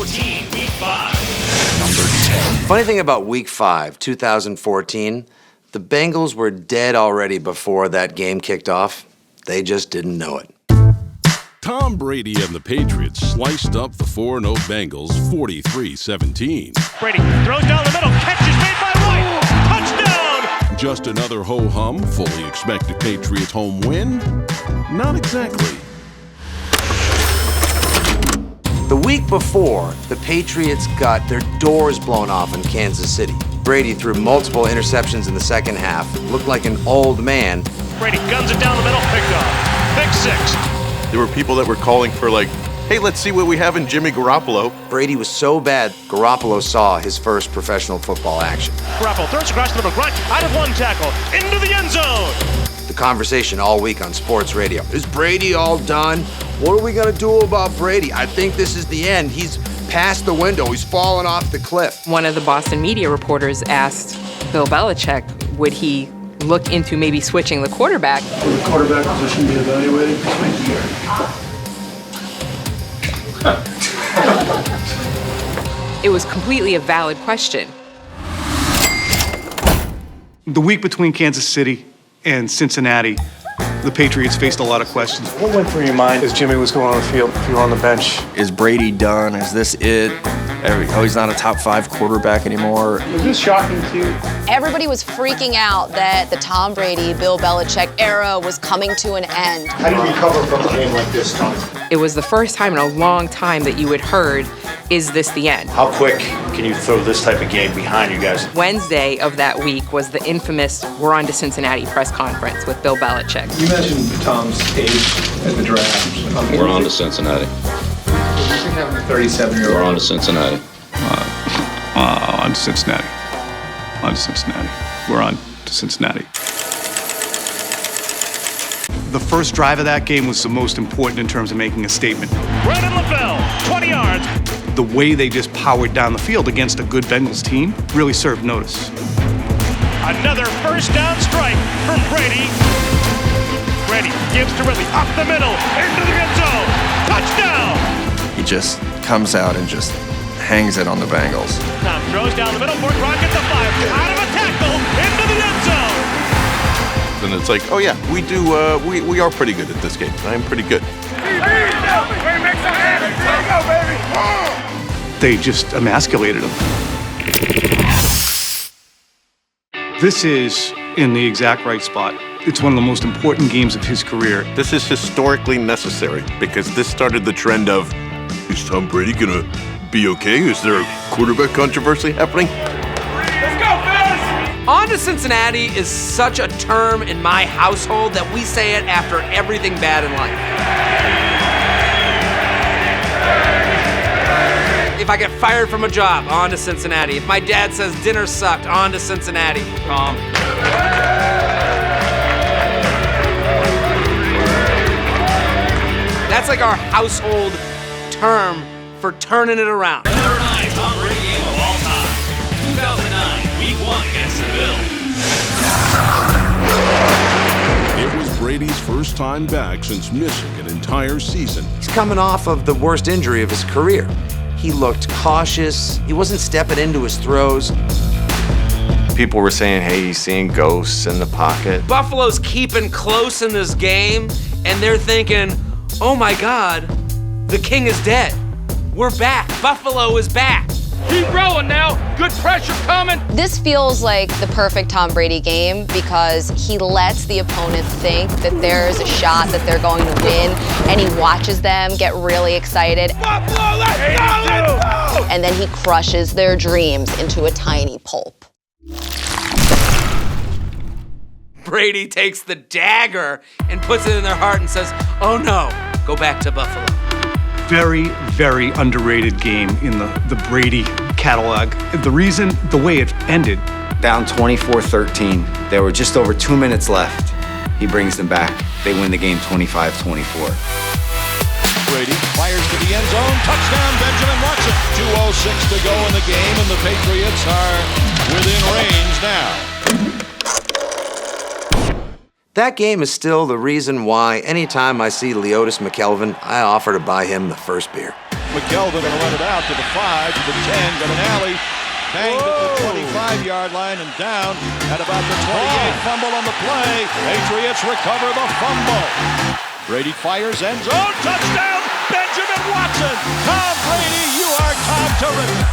2014, Week 5. Number 10. Funny thing about Week 5, 2014, the Bengals were dead already before that game kicked off. They just didn't know it. Tom Brady and the Patriots sliced up the 4-0 Bengals 43-17. Brady throws down the middle, catch is made by White, touchdown! Just another ho-hum, fully expected Patriots home win? Not exactly. The week before, the Patriots got their doors blown off in Kansas City. Brady threw multiple interceptions in the second half, looked like an old man. Brady guns it down the middle, picked off. Pick 6. There were people that were calling for hey, let's see what we have in Jimmy Garoppolo. Brady was so bad, Garoppolo saw his first professional football action. Garoppolo throws across the middle, Grunt out of one tackle, into the end zone. The conversation all week on sports radio. Is Brady all done? What are we going to do about Brady? I think this is the end. He's past the window. He's fallen off the cliff. One of the Boston media reporters asked Bill Belichick, would he look into maybe switching the quarterback? Will the quarterback position be evaluated? It was completely a valid question. The week between Kansas City and Cincinnati, the Patriots faced a lot of questions. What went through your mind as Jimmy was going on the field, if you were on the bench? Is Brady done? Is this it? He's not a top 5 quarterback anymore. Was this shocking to you? Everybody was freaking out that the Tom Brady, Bill Belichick era was coming to an end. How do you recover from a game like this, Tom? It was the first time in a long time that you had heard, is this the end? How quick can you throw this type of game behind you guys? Wednesday of that week was the infamous "We're on to Cincinnati" press conference with Bill Belichick. You mentioned Tom's age at the draft. We're on to Cincinnati. 37-year-old. We're on to Cincinnati. On to Cincinnati. On to Cincinnati. We're on to Cincinnati. The first drive of that game was the most important in terms of making a statement. Brandon LaBelle, 20 yards. The way they just powered down the field against a good Bengals team really served notice. Another first down strike from Brady. Brady gives to Ridley up the middle, into the end zone. Touchdown! He just comes out and just hangs it on the Bengals. Tom throws down the middle for Gronk at the 5, out of a tackle, into the end zone. And it's oh yeah, we are pretty good at this game. I am pretty good. They just emasculated him. This is in the exact right spot. It's one of the most important games of his career. This is historically necessary because this started the trend of, is Tom Brady gonna be okay? Is there a quarterback controversy happening? Let's go, Bears! On to Cincinnati is such a term in my household that we say it after everything bad in life. If I get fired from a job, on to Cincinnati. If my dad says dinner sucked, on to Cincinnati. That's like our household term for turning it around. Number 9 Tom Brady game of all time. 2009, Week 1 against the Bills. It was Brady's first time back since missing an entire season. He's coming off of the worst injury of his career. He looked cautious. He wasn't stepping into his throws. People were saying, hey, he's seeing ghosts in the pocket. Buffalo's keeping close in this game, and they're thinking, oh my God, the king is dead. We're back. Buffalo is back. Keep rolling now. Good pressure coming. This feels like the perfect Tom Brady game because he lets the opponent think that there's a shot that they're going to win, and he watches them get really excited. Buffalo, let's go! And then he crushes their dreams into a tiny pulp. Brady takes the dagger and puts it in their heart and says, oh no, go back to Buffalo. Very, very underrated game in the Brady catalog. The way it ended. Down 24-13. There were just over 2 minutes left. He brings them back. They win the game 25-24. Brady fires to the end zone. Touchdown, Benjamin Watson. 2:06 to go in the game, and the Patriots are within range now. That game is still the reason why anytime I see Leotis McKelvin, I offer to buy him the first beer. McKelvin will run it out to the 5, to the 10, got an alley. Banged at the 25-yard line and down at about the 28. Fumble on the play. Patriots recover the fumble. Brady fires, end zone, touchdown, Benjamin Watson. Tom Brady, you are Tom terrific.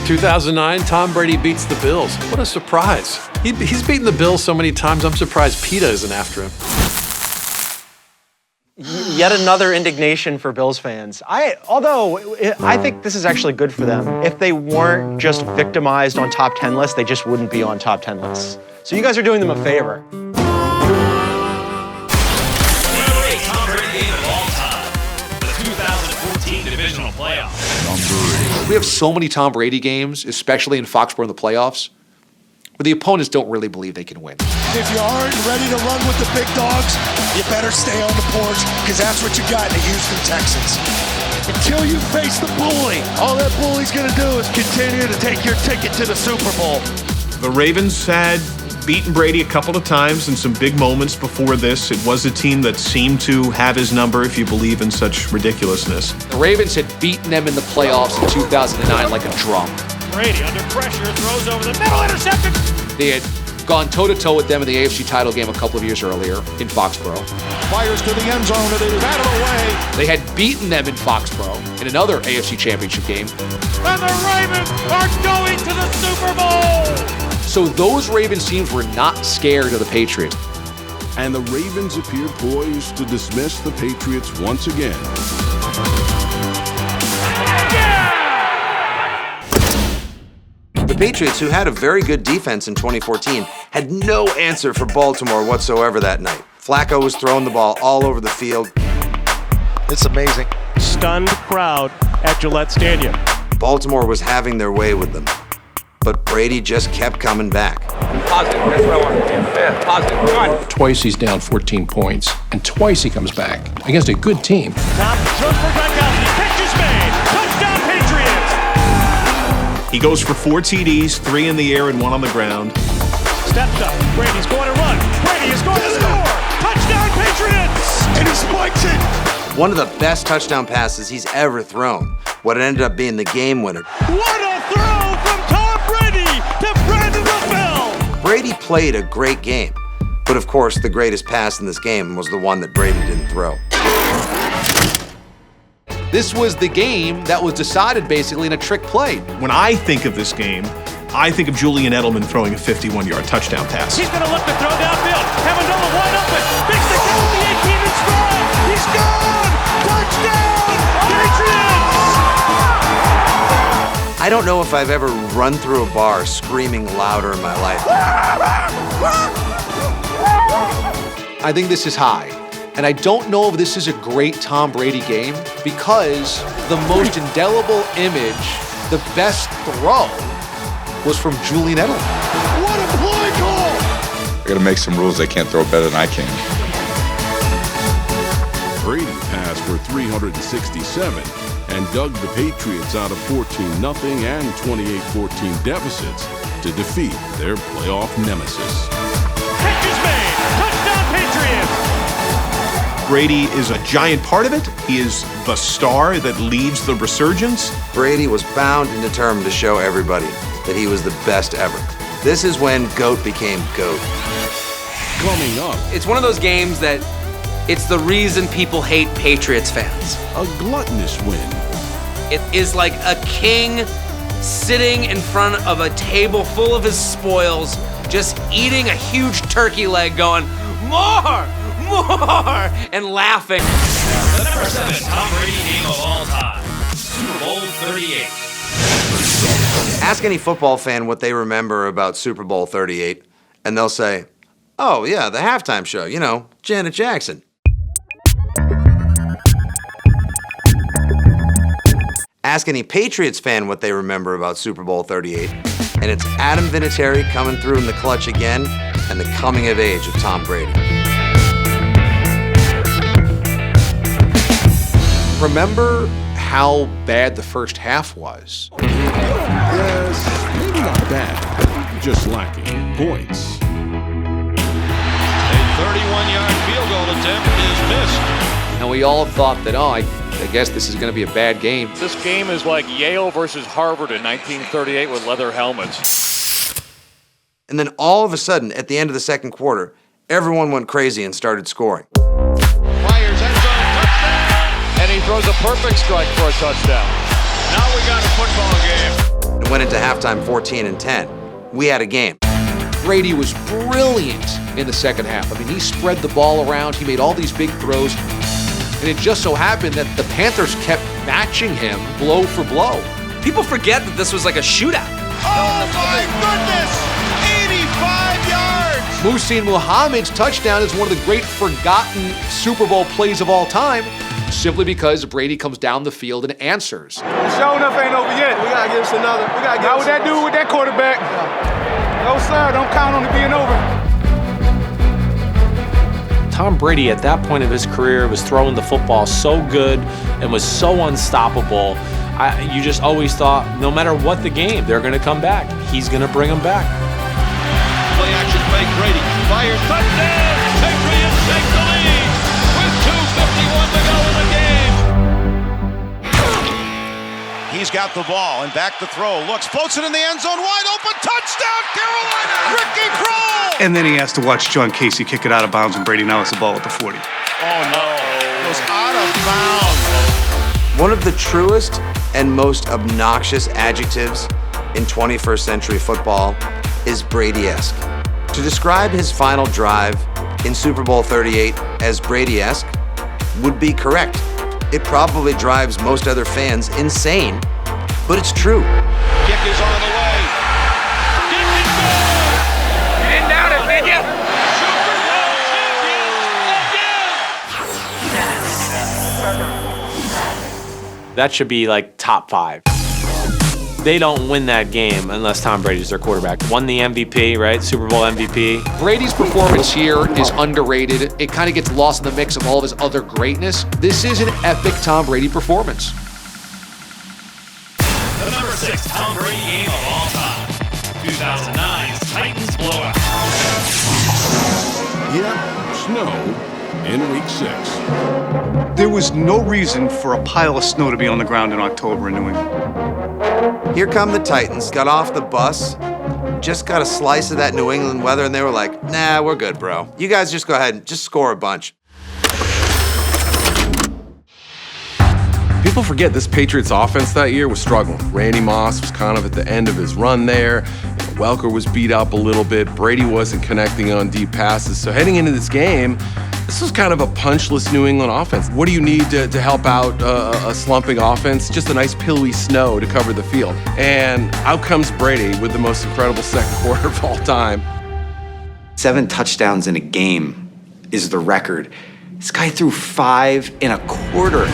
2009, Tom Brady beats the Bills. What a surprise. He's beaten the Bills so many times, I'm surprised PETA isn't after him. Yet another indignation for Bills fans. I think this is actually good for them. If they weren't just victimized on top 10 lists, they just wouldn't be on top 10 lists. So you guys are doing them a favor. Tom Brady game of all time. The 2014 divisional playoffs. We have so many Tom Brady games, especially in Foxborough in the playoffs, where the opponents don't really believe they can win. If you aren't ready to run with the big dogs, you better stay on the porch, because that's what you got in the Houston Texans. Until you face the bully, all that bully's going to do is continue to take your ticket to the Super Bowl. The Ravens had beaten Brady a couple of times in some big moments before this. It was a team that seemed to have his number, if you believe in such ridiculousness. The Ravens had beaten them in the playoffs in 2009 like a drum. Brady under pressure, throws over the middle, intercepted. They had gone toe-to-toe with them in the AFC title game a couple of years earlier in Foxborough. Fires to the end zone, and they batted away. They had beaten them in Foxborough in another AFC championship game. And the Ravens are going to the Super Bowl! So those Ravens teams were not scared of the Patriots. And the Ravens appear poised to dismiss the Patriots once again. The Patriots, who had a very good defense in 2014, had no answer for Baltimore whatsoever that night. Flacco was throwing the ball all over the field. It's amazing. Stunned crowd at Gillette Stadium. Baltimore was having their way with them, but Brady just kept coming back. Positive, that's what I want. Yeah, positive, come on. Twice he's down 14 points, and twice he comes back against a good team. Top throws for Gronkowski, catch is made, touchdown Patriots! He goes for 4 TDs, 3 in the air and 1 on the ground. Steps up, Brady's going to run, Brady is going to score! Touchdown Patriots! And he spikes it! One of the best touchdown passes he's ever thrown. What ended up being the game winner. What a throw from Tom Brady to Brandon LaFell! Brady played a great game, but of course the greatest pass in this game was the one that Brady didn't throw. This was the game that was decided basically in a trick play. When I think of this game, I think of Julian Edelman throwing a 51-yard touchdown pass. He's going to look to throw downfield. Amendola wide open. Makes the catch with the 18 and strong. He's gone! Touchdown! Patriots! I don't know if I've ever run through a bar screaming louder in my life. I think this is high. And I don't know if this is a great Tom Brady game because the most indelible image, the best throw, was from Julian Edelman. What a play call! I gotta make some rules. They can't throw better than I can. Brady passed for 367 and dug the Patriots out of 14-0 and 28-14 deficits to defeat their playoff nemesis. Catch is made! Touchdown Patriots! Brady is a giant part of it. He is the star that leads the resurgence. Brady was bound and determined to show everybody that he was the best ever. This is when GOAT became GOAT. Coming up, It's one of those games that it's the reason people hate Patriots fans. a gluttonous win. It is like a king sitting in front of a table full of his spoils, just eating a huge turkey leg going, more, and laughing. The number 7 Tom Brady game of all time. Super Bowl 38. Ask any football fan what they remember about Super Bowl 38, and they'll say, oh yeah, the halftime show, you know, Janet Jackson. Ask any Patriots fan what they remember about Super Bowl 38, and it's Adam Vinatieri coming through in the clutch again, and the coming of age of Tom Brady. Remember how bad the first half was? Yes, maybe not bad, just lacking points. A 31-yard field goal attempt is missed. And we all thought that, I guess this is going to be a bad game. This game is like Yale versus Harvard in 1938 with leather helmets. And then all of a sudden, at the end of the second quarter, everyone went crazy and started scoring. Fires end zone, touchdown! And he throws a perfect strike for a touchdown. Now we got a football game. And went into halftime 14-10. We had a game. Brady was brilliant in the second half. I mean, he spread the ball around. He made all these big throws. And it just so happened that the Panthers kept matching him blow for blow. People forget that this was like a shootout. Oh my goodness! 85 yards! Muhsin Muhammad's touchdown is one of the great forgotten Super Bowl plays of all time, simply because Brady comes down the field and answers. Sure enough ain't over yet. We gotta give us another. How would that do with that quarterback? No, sir, don't count on it being over. Tom Brady, at that point of his career, was throwing the football so good and was so unstoppable. You just always thought, no matter what the game, they're going to come back. He's going to bring them back. Play action fake, Brady fires, touchdown! Patriots take the lead with 2:51 to go in the game. He's got the ball and back to throw. Looks, floats it in the end zone, wide open, touchdown, Carolina! Ricky Kroll! And then he has to watch John Casey kick it out of bounds, and Brady now has the ball at the 40. Oh no, it goes out of bounds. One of the truest and most obnoxious adjectives in 21st century football is Brady-esque. To describe his final drive in Super Bowl 38 as Brady-esque would be correct. It probably drives most other fans insane, but it's true. Kick is on the way. Kick is good! You didn't doubt it, did you? Super Bowl champions again! That should be like top 5. They don't win that game unless Tom Brady's their quarterback. Won the MVP, right? Super Bowl MVP. Brady's performance here is underrated. It kind of gets lost in the mix of all of his other greatness. This is an epic Tom Brady performance. The number 6 Tom Brady game of all time. 2009's Titans blowout. Yeah, snow in week 6. There was no reason for a pile of snow to be on the ground in October in New England. Here come the Titans, got off the bus, just got a slice of that New England weather, and they were like, nah, we're good, bro. You guys just go ahead and just score a bunch. People forget this Patriots offense that year was struggling. Randy Moss was kind of at the end of his run there. Welker was beat up a little bit. Brady wasn't connecting on deep passes. So heading into this game, this was kind of a punchless New England offense. What do you need to help out a slumping offense? Just a nice pillowy snow to cover the field. And out comes Brady with the most incredible second quarter of all time. 7 touchdowns in a game is the record. This guy threw 5 in a quarter.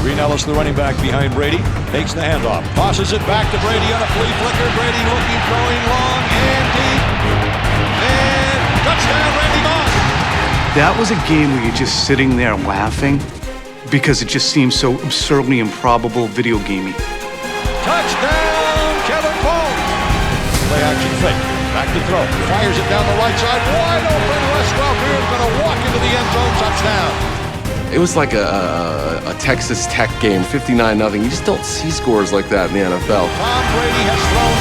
Green Ellis, the running back behind Brady, takes the handoff, tosses it back to Brady on a flea flicker. Brady looking, throwing long and deep. And touchdown, Randy Moss. That was a game where you're just sitting there laughing because it just seems so absurdly improbable video gamey. Touchdown, Kevin Cole. Play action fake, back to throw, fires it down the right side, wide open. Wes Welker is going to walk into the end zone, touchdown. It was like a Texas Tech game, 59-0. You just don't see scores like that in the NFL. Tom Brady has thrown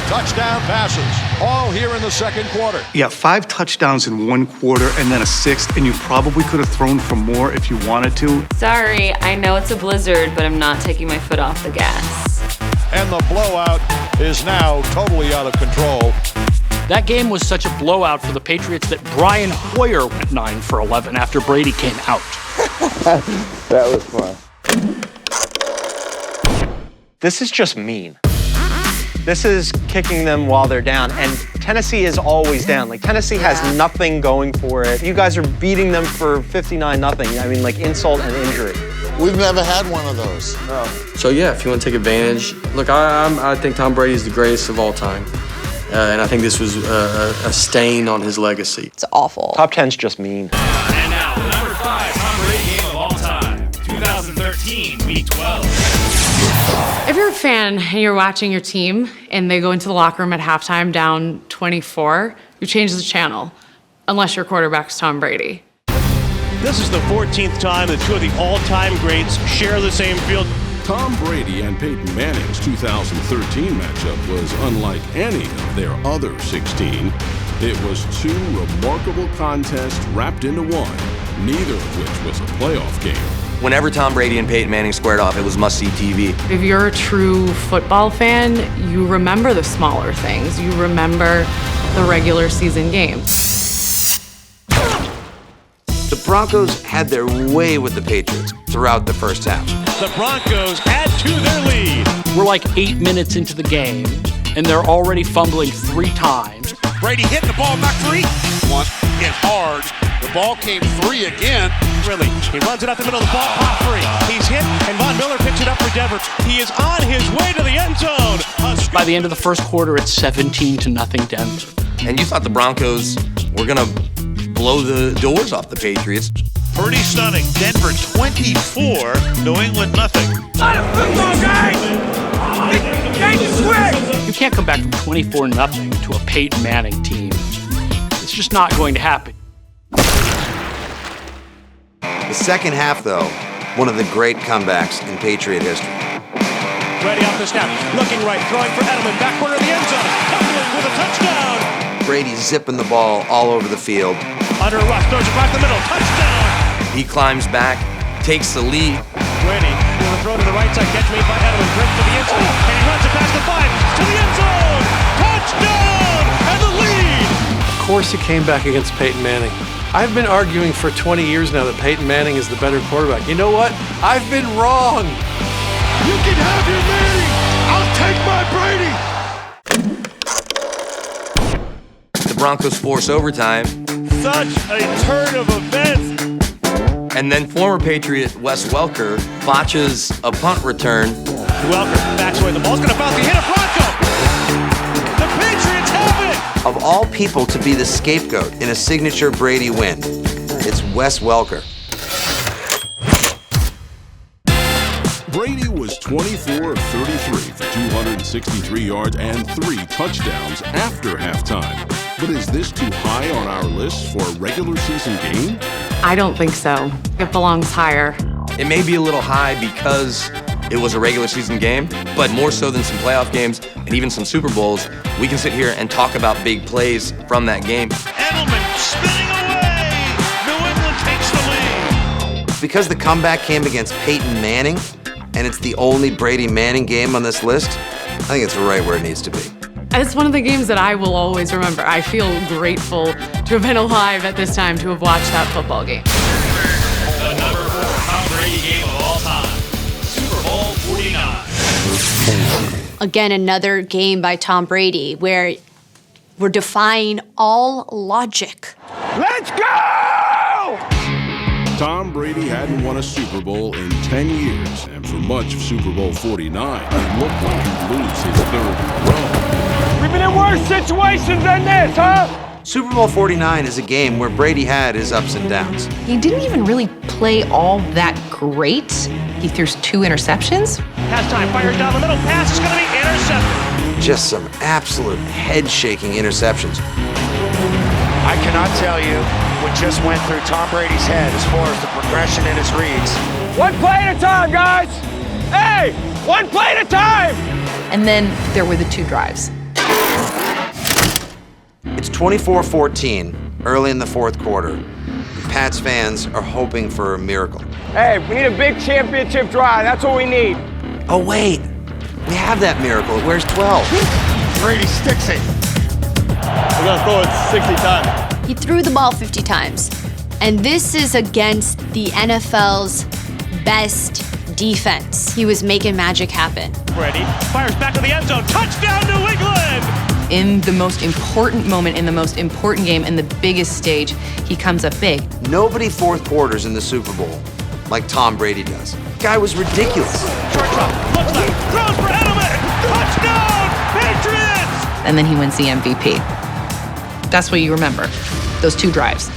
5 touchdown passes, all here in the second quarter. Yeah, 5 touchdowns in 1 quarter and then a 6th, and you probably could have thrown for more if you wanted to. Sorry, I know it's a blizzard, but I'm not taking my foot off the gas. And the blowout is now totally out of control. That game was such a blowout for the Patriots that Brian Hoyer went 9 for 11 after Brady came out. That was fun. This is just mean. This is kicking them while they're down, and Tennessee is always down. Like, Tennessee has nothing going for it. You guys are beating them for 59-0. I mean, like, insult and injury. We've never had one of those. No. So yeah, if you want to take advantage, look, I think Tom Brady is the greatest of all time. And I think this was a stain on his legacy. It's awful. Top 10's just mean. And now, the number 5 Tom Brady game of all time. 2013, Week 12. If you're a fan and you're watching your team and they go into the locker room at halftime down 24, you change the channel, unless your quarterback's Tom Brady. This is the 14th time that two of the all-time greats share the same field. Tom Brady and Peyton Manning's 2013 matchup was unlike any of their other 16. It was two remarkable contests wrapped into one, neither of which was a playoff game. Whenever Tom Brady and Peyton Manning squared off, it was must-see TV. If you're a true football fan, you remember the smaller things. You remember the regular season games. The Broncos had their way with the Patriots throughout the first half. The Broncos add to their lead. We're like 8 minutes into the game, and they're already fumbling 3 times. Brady hit the ball back 3. Once hit hard. The ball came 3 again. Really, he runs it up the middle of the ball, pop 3. He's hit, and Von Miller picks it up for Denver. He is on his way to the end zone. By the end of the first quarter, it's 17-0 Denver. And you thought the Broncos were going to blow the doors off the Patriots. Pretty stunning. Denver 24, New England nothing. You can't come back from 24-0 to a Peyton Manning team. It's just not going to happen. The second half, though, one of the great comebacks in Patriot history. Ready off the snap, looking right, throwing for Edelman, back corner of the end zone, tumbling with a touchdown. Brady zipping the ball all over the field. Under rush, throws it right the middle, touchdown. He climbs back, takes the lead. Brady will throw to the right side, catch made by Edelman, brings to the end zone, and he runs it past the 5 to the end zone. Touchdown and the lead. Of course he came back against Peyton Manning. I've been arguing for 20 years now that Peyton Manning is the better quarterback. You know what? I've been wrong. You can have your Manning. I'll take my Brady. The Broncos force overtime. Such a turn of events. And then former Patriot Wes Welker botches a punt return. Welker backs away. The ball's going to bounce. He hit a Bronco. The Patriots have it. Of all people to be the scapegoat in a signature Brady win, it's Wes Welker. Brady was 24 of 33 for 263 yards and 3 touchdowns after halftime. But is this too high on our list for a regular season game? I don't think so. It belongs higher. It may be a little high because it was a regular season game, but more so than some playoff games and even some Super Bowls, we can sit here and talk about big plays from that game. Edelman spinning away. New England takes the lead. Because the comeback came against Peyton Manning, and it's the only Brady Manning game on this list, I think it's right where it needs to be. It's one of the games that I will always remember. I feel grateful to have been alive at this time to have watched that football game. The number 4 Tom Brady game of all time, Super Bowl 49. Again, another game by Tom Brady where we're defying all logic. Let's go! Tom Brady hadn't won a Super Bowl in 10 years, and for much of Super Bowl 49, it looked like he'd lose his third in a row. We've been in worse situations than this, huh? Super Bowl 49 is a game where Brady had his ups and downs. He didn't even really play all that great. He threw 2 interceptions. Halftime, fires down the middle, pass is going to be intercepted. Just some absolute head-shaking interceptions. I cannot tell you what just went through Tom Brady's head as far as the progression in his reads. One play at a time, guys. Hey, one play at a time. And then there were the 2 drives. It's 24-14, early in the fourth quarter. Pats fans are hoping for a miracle. Hey, we need a big championship drive. That's what we need. Oh, wait. We have that miracle. Where's 12? Brady sticks it. We're going to throw it 60 times. He threw the ball 50 times. And this is against the NFL's best defense. He was making magic happen. Brady fires back to the end zone. Touchdown, New England! In the most important moment, in the most important game, in the biggest stage, he comes up big. Nobody fourth quarters in the Super Bowl like Tom Brady does. Guy was ridiculous. Short drop, looks left, throws for Edelman! Touchdown, Patriots! And then he wins the MVP. That's what you remember, those 2 drives.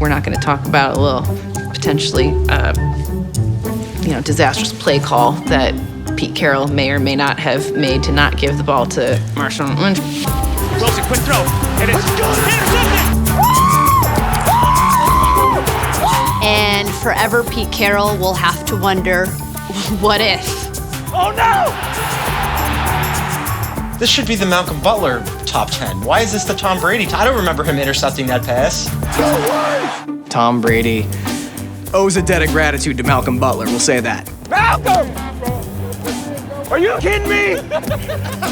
We're not going to talk about a little potentially, disastrous play call that Pete Carroll may or may not have made to not give the ball to Marshawn Lynch. Wilson, quick throw, and it's intercepted! forever Pete Carroll will have to wonder, what if? Oh no! This should be the Malcolm Butler top 10. Why is this the Tom Brady? I don't remember him intercepting that pass. Tom Brady owes a debt of gratitude to Malcolm Butler, we'll say that. Malcolm! Are you kidding me?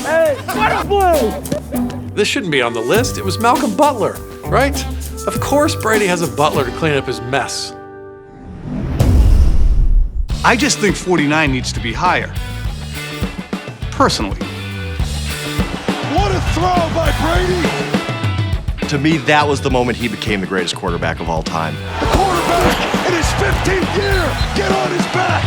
Hey, what a blue! This shouldn't be on the list. It was Malcolm Butler, right? Of course Brady has a butler to clean up his mess. I just think 49 needs to be higher. Personally. What a throw by Brady! To me, that was the moment he became the greatest quarterback of all time. The quarterback in his 15th year! Get on his back!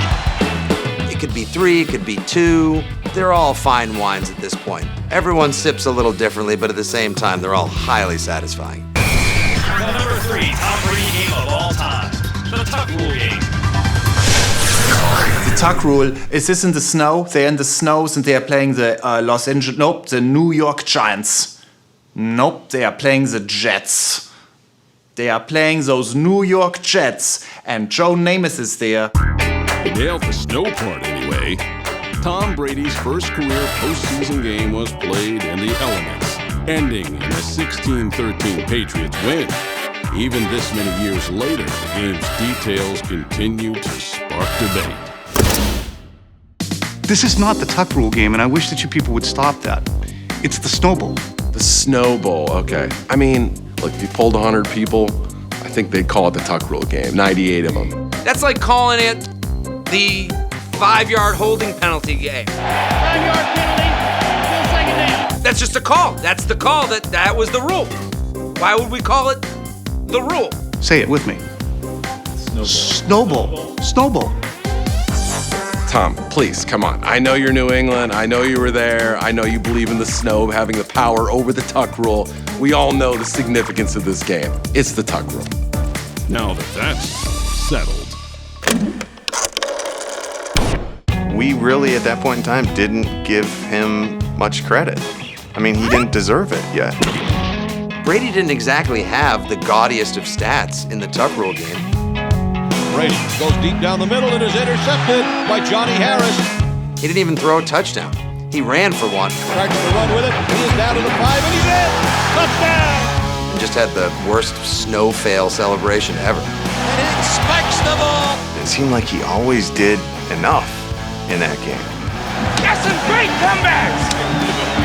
It could be 3, it could be 2. They're all fine wines at this point. Everyone sips a little differently, but at the same time, they're all highly satisfying. The number 3 Tom Brady game of all time. The Tuck Rule game. The Tuck Rule is this in the snow? They're in the snows and they are playing the the New York Giants. Nope, they are playing the Jets. They are playing those New York Jets, and Joe Namath is there. Nailed the snow part anyway. Tom Brady's first career postseason game was played in the elements, ending in a 16-13 Patriots win. Even this many years later, the game's details continue to spark debate. This is not the Tuck Rule game, and I wish that you people would stop that. It's the Snowball. The Snowball, okay. I mean, look, if you polled 100 people, I think they'd call it the Tuck Rule game, 98 of them. That's like calling it the 5-yard holding penalty game. 5-yard penalty, still second down. That's just a call. That's the call. That was the rule. Why would we call it the rule? Say it with me. Snowball. Snowball. Tom, please, come on. I know you're New England. I know you were there. I know you believe in the snow having the power over the Tuck Rule. We all know the significance of this game. It's the Tuck Rule. Now that that's settled. We really, at that point in time, didn't give him much credit. I mean, he didn't deserve it yet. Brady didn't exactly have the gaudiest of stats in the Tuck Rule game. Brady goes deep down the middle and is intercepted by Johnny Harris. He didn't even throw a touchdown. He ran for one. Tries to run with it. He is down to the 5 and he's in. Touchdown! And just had the worst snow fail celebration ever. And it spikes the ball. It seemed like he always did enough in that game. That's some great comebacks!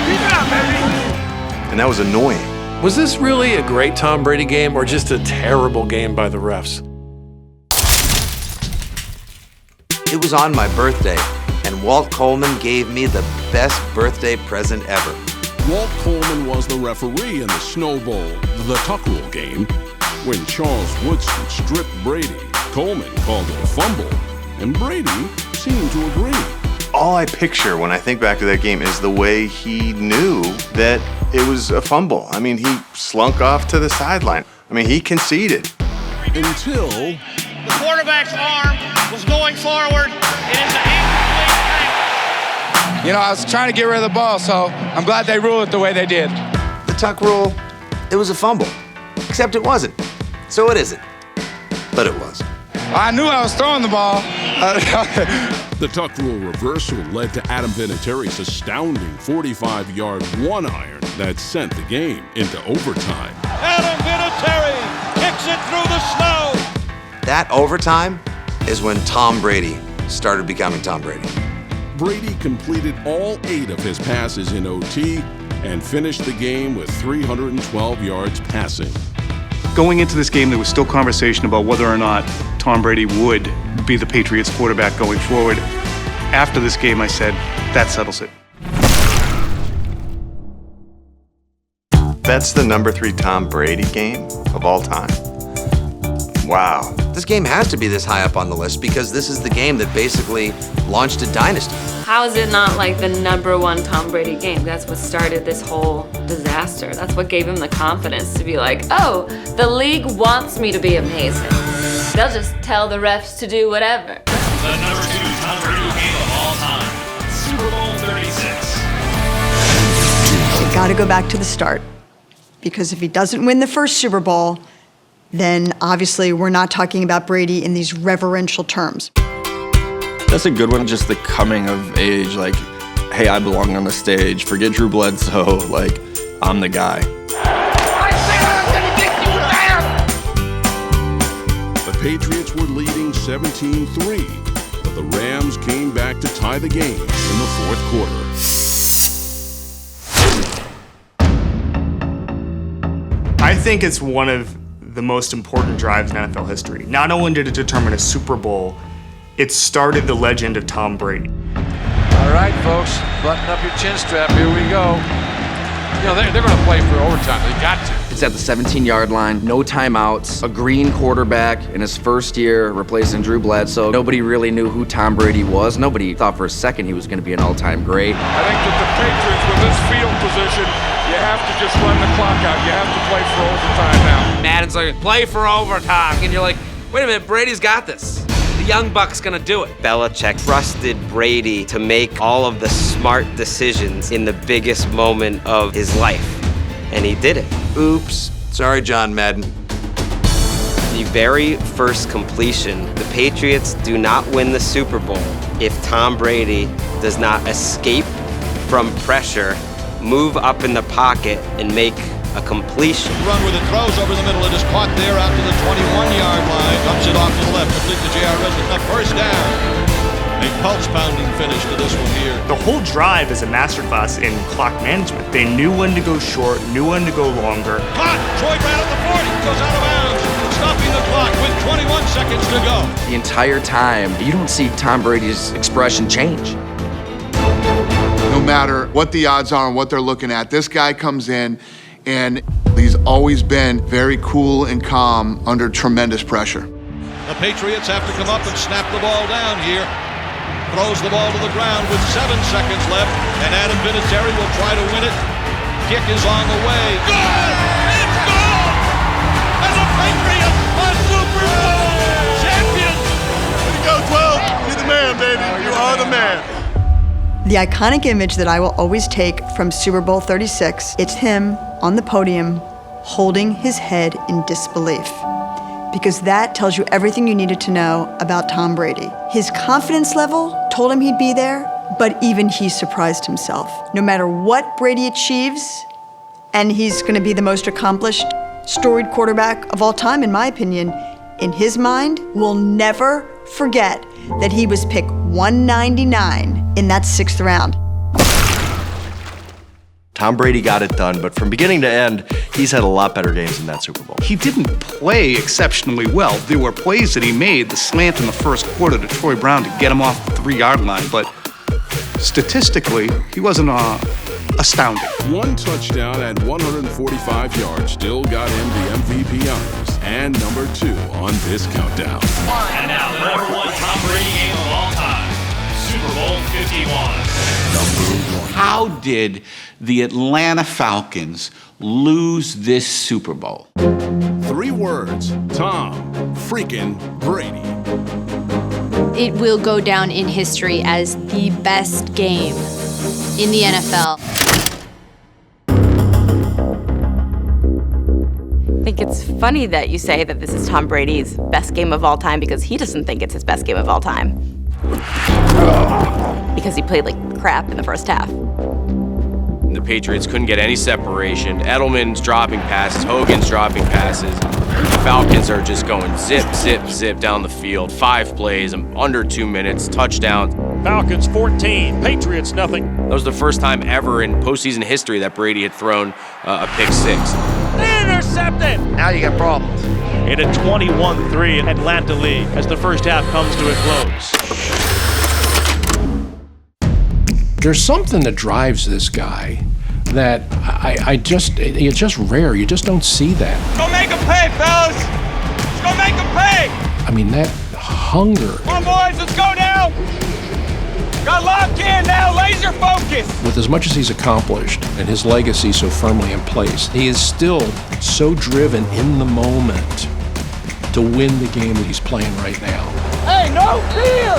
Keep it up, baby! And that was annoying. Was this really a great Tom Brady game or just a terrible game by the refs? It was on my birthday, and Walt Coleman gave me the best birthday present ever. Walt Coleman was the referee in the Snowball, the Tuck Rule game. When Charles Woodson stripped Brady, Coleman called it a fumble, and Brady seemed to agree. All I picture when I think back to that game is the way he knew that it was a fumble. I mean, he slunk off to the sideline. I mean, he conceded. Until the quarterback's arm was going forward. It is an incomplete pass. You know, I was trying to get rid of the ball, so I'm glad they ruled it the way they did. The Tuck Rule, it was a fumble. Except it wasn't. So it isn't. But it was. I knew I was throwing the ball. The Tuck Rule reversal led to Adam Vinatieri's astounding 45-yard one-iron that sent the game into overtime. Adam Vinatieri kicks it through the snow. That overtime is when Tom Brady started becoming Tom Brady. Brady completed all 8 of his passes in OT and finished the game with 312 yards passing. Going into this game, there was still conversation about whether or not Tom Brady would be the Patriots quarterback going forward. After this game, I said, that settles it. That's the number 3 Tom Brady game of all time. Wow. This game has to be this high up on the list because this is the game that basically launched a dynasty. How is it not like the #1 Tom Brady game? That's what started this whole disaster. That's what gave him the confidence to be like, oh, the league wants me to be amazing. They'll just tell the refs to do whatever. The #2 Tom Brady game of all time. Super Bowl 36. You gotta go back to the start. Because if he doesn't win the first Super Bowl, then obviously we're not talking about Brady in these reverential terms. That's a good one, just the coming of age, like, hey, I belong on the stage, forget Drew Bledsoe, like, I'm the guy. The Patriots were leading 17-3, but the Rams came back to tie the game in the fourth quarter. I think it's one of the most important drives in NFL history. Not only did it determine a Super Bowl, it started the legend of Tom Brady. All right, folks, button up your chin strap. Here we go. You know, they're going to play for overtime. They got to. It's at the 17-yard line, no timeouts, a green quarterback in his first year replacing Drew Bledsoe. Nobody really knew who Tom Brady was. Nobody thought for a second he was going to be an all-time great. I think that the Patriots, with this field position, you have to just run the clock out. You have to play for overtime now. Madden's like, play for overtime. And you're like, wait a minute, Brady's got this. The young buck's gonna do it. Belichick trusted Brady to make all of the smart decisions in the biggest moment of his life. And he did it. Oops. Sorry, John Madden. The very first completion, the Patriots do not win the Super Bowl if Tom Brady does not escape from pressure, move up in the pocket, and make a completion. Run with it, throws over the middle. It is caught there out to the 21-yard line. Dumps it off to the left, complete to J.R. Redmond. The first down. A pulse-pounding finish to this one here. The whole drive is a masterclass in clock management. They knew when to go short, knew when to go longer. Caught! Troy Brown at the 40, goes out of bounds, stopping the clock with 21 seconds to go. The entire time, you don't see Tom Brady's expression change. No matter what the odds are and what they're looking at, this guy comes in and he's always been very cool and calm under tremendous pressure. The Patriots have to come up and snap the ball down here. Throws the ball to the ground with 7 seconds left, and Adam Vinatieri will try to win it. Kick is on the way. Good! It's good! And the Patriots are Super Bowl champions! Way to go, 12! You're the man, baby. You are the man. The iconic image that I will always take from Super Bowl 36, it's him on the podium holding his head in disbelief. Because that tells you everything you needed to know about Tom Brady. His confidence level told him he'd be there, but even he surprised himself. No matter what Brady achieves, and he's gonna be the most accomplished, storied quarterback of all time, in my opinion, in his mind, we'll never forget that he was picked 199 in that 6th round. Tom Brady got it done, but from beginning to end, he's had a lot better games in that Super Bowl. He didn't play exceptionally well. There were plays that he made, the slant in the first quarter to Troy Brown to get him off the 3-yard line, but statistically, he wasn't astounding. One touchdown and 145 yards still got him the MVP honors and number 2 on this countdown. And now, the number 1 Tom Brady game of all time, Super Bowl 51. How did the Atlanta Falcons lose this Super Bowl? 3 words: Tom freaking Brady. It will go down in history as the best game in the NFL. I think it's funny that you say that this is Tom Brady's best game of all time because he doesn't think it's his best game of all time. Because he played like crap in the first half. The Patriots couldn't get any separation. Edelman's dropping passes, Hogan's dropping passes. The Falcons are just going zip, zip, zip down the field. 5 plays, under 2 minutes, touchdowns. Falcons 14, Patriots nothing. That was the first time ever in postseason history that Brady had thrown a pick 6. Intercepted! Now you got problems. In a 21-3 Atlanta lead as the first half comes to a close. There's something that drives this guy that it's just rare. You just don't see that. Go make him pay, fellas! Let's go make him pay! I mean, that hunger. Come on, boys, let's go now! Got locked in now, laser focus! With as much as he's accomplished and his legacy so firmly in place, he is still so driven in the moment to win the game that he's playing right now. Hey, no fear!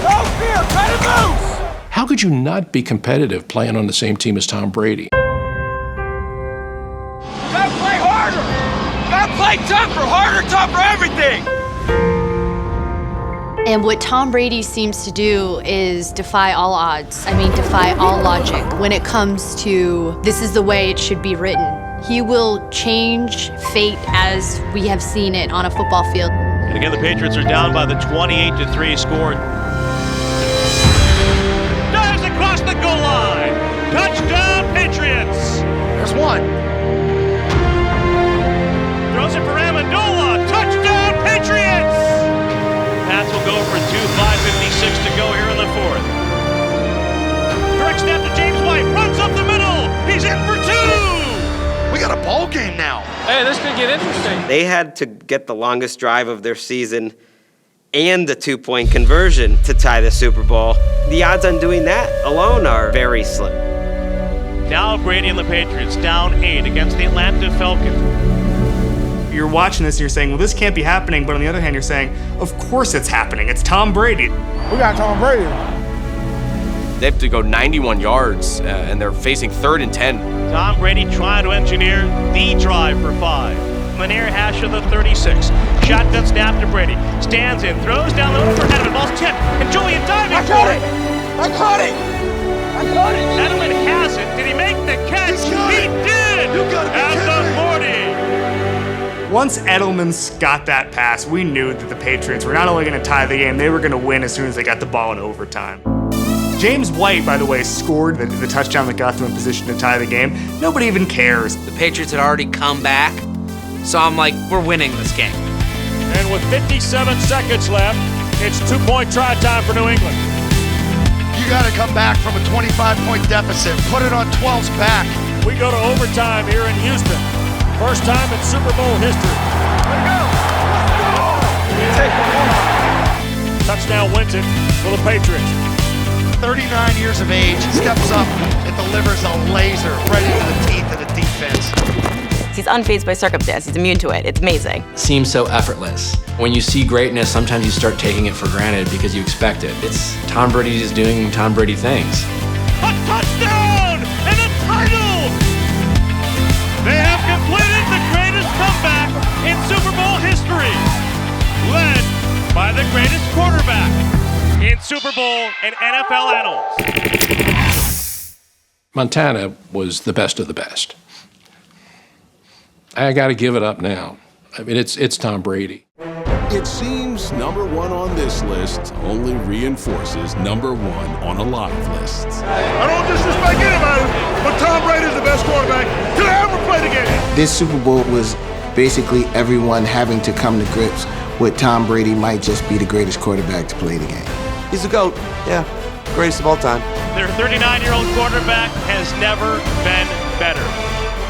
No fear, cut it loose! How could you not be competitive playing on the same team as Tom Brady? Gotta play harder! Gotta play tough! tougher, harder, tougher, everything. And what Tom Brady seems to do is defy all odds. I mean, defy all logic. When it comes to this is the way it should be written, he will change fate as we have seen it on a football field. And again, the Patriots are down by the 28-3 score. Dives across the goal line. Touchdown, Patriots. There's one. Throws it for Amendola. Touchdown, Patriots. Pats will go for 2, 5:56 to go here in the fourth. Direct snap to James White. Runs up the middle. He's in for 2. We got a ball game now. Hey, this could get interesting. They had to get the longest drive of their season and the 2-point conversion to tie the Super Bowl. The odds on doing that alone are very slim. Now Brady and the Patriots down 8 against the Atlanta Falcons. You're watching this and you're saying, well, this can't be happening. But on the other hand, you're saying, of course it's happening. It's Tom Brady. We got Tom Brady. They have to go 91 yards, and they're facing 3rd and 10. Tom Brady trying to engineer the drive for 5. Manir Hash of the 36. Shotgun snap to Brady. Stands in, throws down the overhead of it. Ball's tipped. And Julian diving for it. I caught it. Edelman has it. Did he make the catch? He did. You gotta be at the 40. Once Edelman got that pass, we knew that the Patriots were not only going to tie the game, they were going to win as soon as they got the ball in overtime. James White, by the way, scored the touchdown that got them in position to tie the game. Nobody even cares. The Patriots had already come back, so I'm like, we're winning this game. And with 57 seconds left, it's 2-point try time for New England. You got to come back from a 25-point deficit. Put it on 12's back. We go to overtime here in Houston. First time in Super Bowl history. Let's go! Touchdown wins it for the Patriots. 39 years of age, steps up and delivers a laser right into the teeth of the defense. He's unfazed by circumstance. He's immune to it. It's amazing. Seems so effortless. When you see greatness, sometimes you start taking it for granted because you expect it. It's Tom Brady just doing Tom Brady things. A touchdown and a title! They have completed the greatest comeback in Super Bowl history, led by the greatest quarterback in Super Bowl and NFL annals. Montana was the best of the best. I got to give it up now. I mean, it's Tom Brady. It seems number 1 on this list only reinforces number 1 on a lot of lists. I don't disrespect anybody, but Tom Brady's the best quarterback to ever play the game. This Super Bowl was basically everyone having to come to grips with Tom Brady might just be the greatest quarterback to play the game. He's the GOAT. Yeah, greatest of all time. Their 39-year-old quarterback has never been better.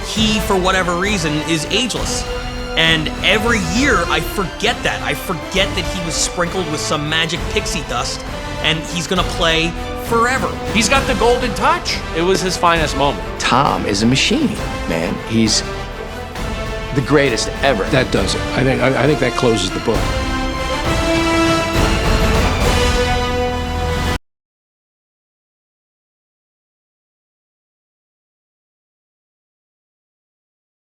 He, for whatever reason, is ageless. And every year, I forget that. I forget that he was sprinkled with some magic pixie dust, and he's gonna play forever. He's got the golden touch. It was his finest moment. Tom is a machine, man. He's the greatest ever. That does it. I think that closes the book.